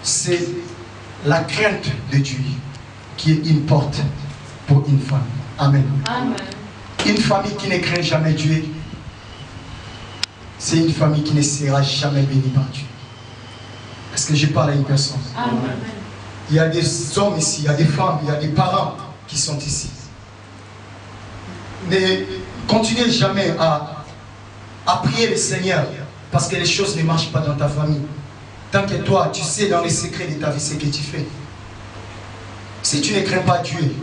c'est la crainte de Dieu qui est une porte pour une famille. Amen. Amen. Une famille qui ne craint jamais Dieu, c'est une famille qui ne sera jamais bénie par Dieu. Est-ce que je parle à une personne? Amen. Il y a des hommes ici, il y a des femmes, il y a des parents qui sont ici. Ne continuez jamais à prier le Seigneur parce que les choses ne marchent pas dans ta famille. Tant que toi, tu sais dans les secrets de ta vie ce que tu fais. Si tu ne crains pas Dieu,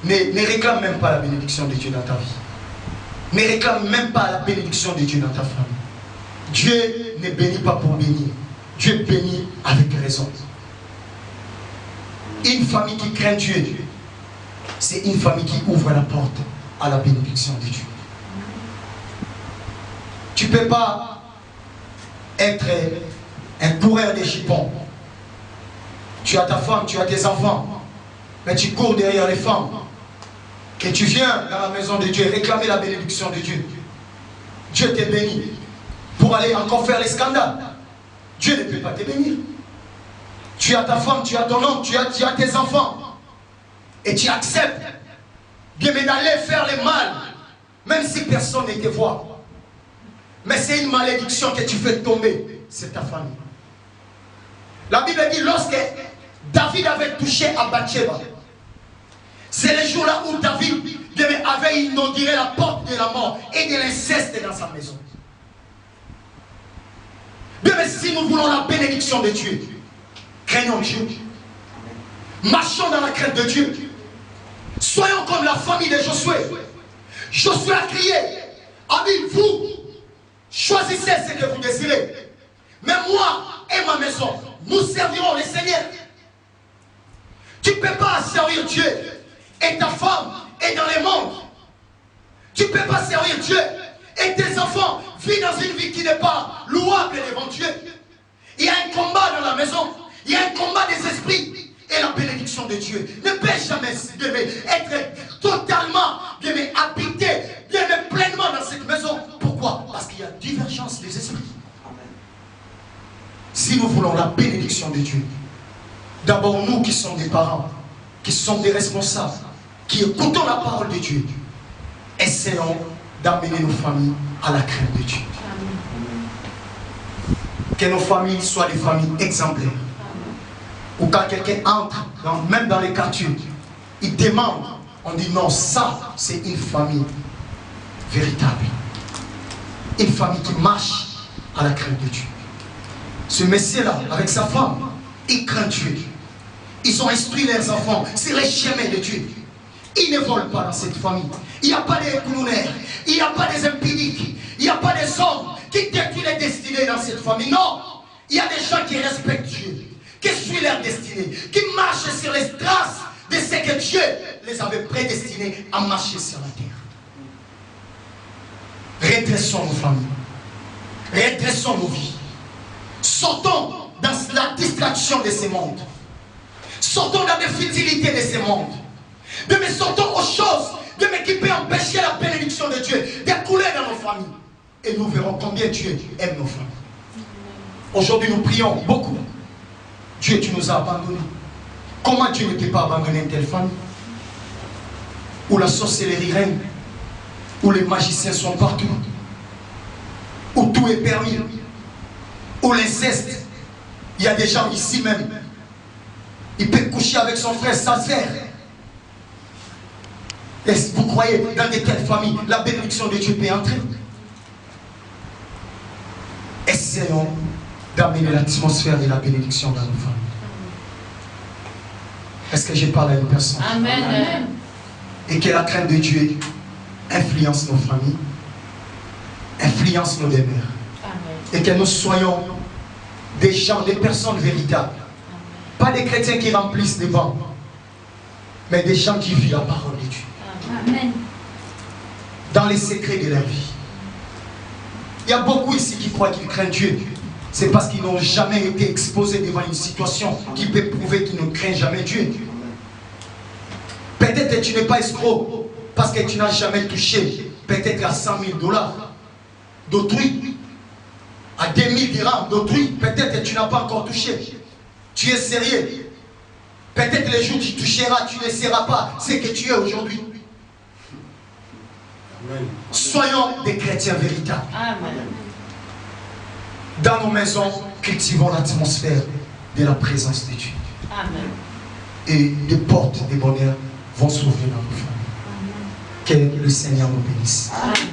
ne réclame même pas la bénédiction de Dieu dans ta vie. Ne réclame même pas la bénédiction de Dieu dans ta famille. Dieu ne bénit pas pour bénir. Dieu bénit avec raison. Une famille qui craint Dieu, c'est une famille qui ouvre la porte à la bénédiction de Dieu. Tu ne peux pas être un coureur de jupons. Tu as ta femme, tu as tes enfants, mais tu cours derrière les femmes. Et tu viens dans la maison de Dieu réclamer la bénédiction de Dieu. Dieu te bénit pour aller encore faire les scandales. Dieu ne peut pas te bénir. Tu as ta femme, tu as ton homme, tu as tes enfants. Et tu acceptes d'aller faire le mal, même si personne ne te voit. Mais c'est une malédiction que tu fais tomber, c'est ta famille. La Bible dit, lorsque David avait touché à Bathsheba, c'est le jour-là où David avait inauguré la porte de la mort et de l'inceste dans sa maison. Mais si nous voulons la bénédiction de Dieu, craignons Dieu. Marchons dans la crainte de Dieu. Soyons comme la famille de Josué. Josué a crié, a dit, vous, choisissez ce que vous désirez. Mais moi et ma maison, nous servirons le Seigneur. Tu ne peux pas servir Dieu et ta femme est dans le monde. Tu ne peux pas servir Dieu et tes enfants vivent dans une vie qui n'est pas louable devant Dieu. Il y a un combat dans la maison. Il y a un combat des esprits. Et la bénédiction de Dieu ne peut jamais être totalement habité pleinement dans cette maison. Pourquoi? Parce qu'il y a divergence des esprits. Si nous voulons la bénédiction de Dieu, d'abord nous qui sommes des parents, qui sommes des responsables, qui écoutons la parole de Dieu, essayons d'amener nos familles à la crainte de Dieu. Que nos familles soient des familles exemplaires. Ou quand quelqu'un entre, même dans les quartiers, il demande, on dit non, ça c'est une famille véritable. Une famille qui marche à la crainte de Dieu. Ce monsieur-là, avec sa femme, il craint Dieu. Ils ont instruit leurs enfants sur les chemins de Dieu. Ils ne volent pas dans cette famille. Il n'y a pas des clownaires, il n'y a pas des impudiques, il n'y a pas des hommes qui détruisent les destinées dans cette famille. Non, il y a des gens qui respectent Dieu, qui suivent leur destinée, qui marchent sur les traces de ce que Dieu les avait prédestinés à marcher sur la terre. Redressons nos familles, redressons nos vies. Sortons dans la distraction de ce monde. Sortons dans la futilités de ce monde. Mais sortons aux choses qui peuvent empêcher la bénédiction de Dieu de couler dans nos familles. Et nous verrons combien Dieu aime nos familles. Aujourd'hui, nous prions beaucoup. Dieu, tu nous as abandonnés. Comment Dieu ne peut pas abandonner une telle famille? Où la sorcellerie règne, où les magiciens sont partout, où tout est permis, où l'inceste. Il y a des gens ici même, il peut coucher avec son frère, sa sœur. Est-ce que vous croyez dans de telles familles, la bénédiction de Dieu peut entrer? Essayons d'amener l'atmosphère de la bénédiction dans nos familles. Est-ce que je parle à une personne? Amen. Et que la crainte de Dieu influence nos familles, influence nos demeures. Et que nous soyons des gens, des personnes véritables. Pas des chrétiens qui remplissent des bancs, mais des gens qui vivent la parole de Dieu. Amen. Dans les secrets de leur vie. Il y a beaucoup ici qui croient qu'ils craignent Dieu. C'est parce qu'ils n'ont jamais été exposés devant une situation qui peut prouver qu'ils ne craignent jamais Dieu. Peut-être que tu n'es pas escroc parce que tu n'as jamais touché peut-être à 100 000 $ d'autrui, à 2 000 dirhams d'autrui. Peut-être que tu n'as pas encore touché. Tu es sérieux. Peut-être les jours tu toucheras, tu ne seras pas ce que tu es aujourd'hui. Soyons des chrétiens véritables. Amen. Dans nos maisons, cultivons l'atmosphère de la présence de Dieu. Amen. Et des portes de bonheur vont s'ouvrir dans nos familles. Que le Seigneur nous bénisse. Amen.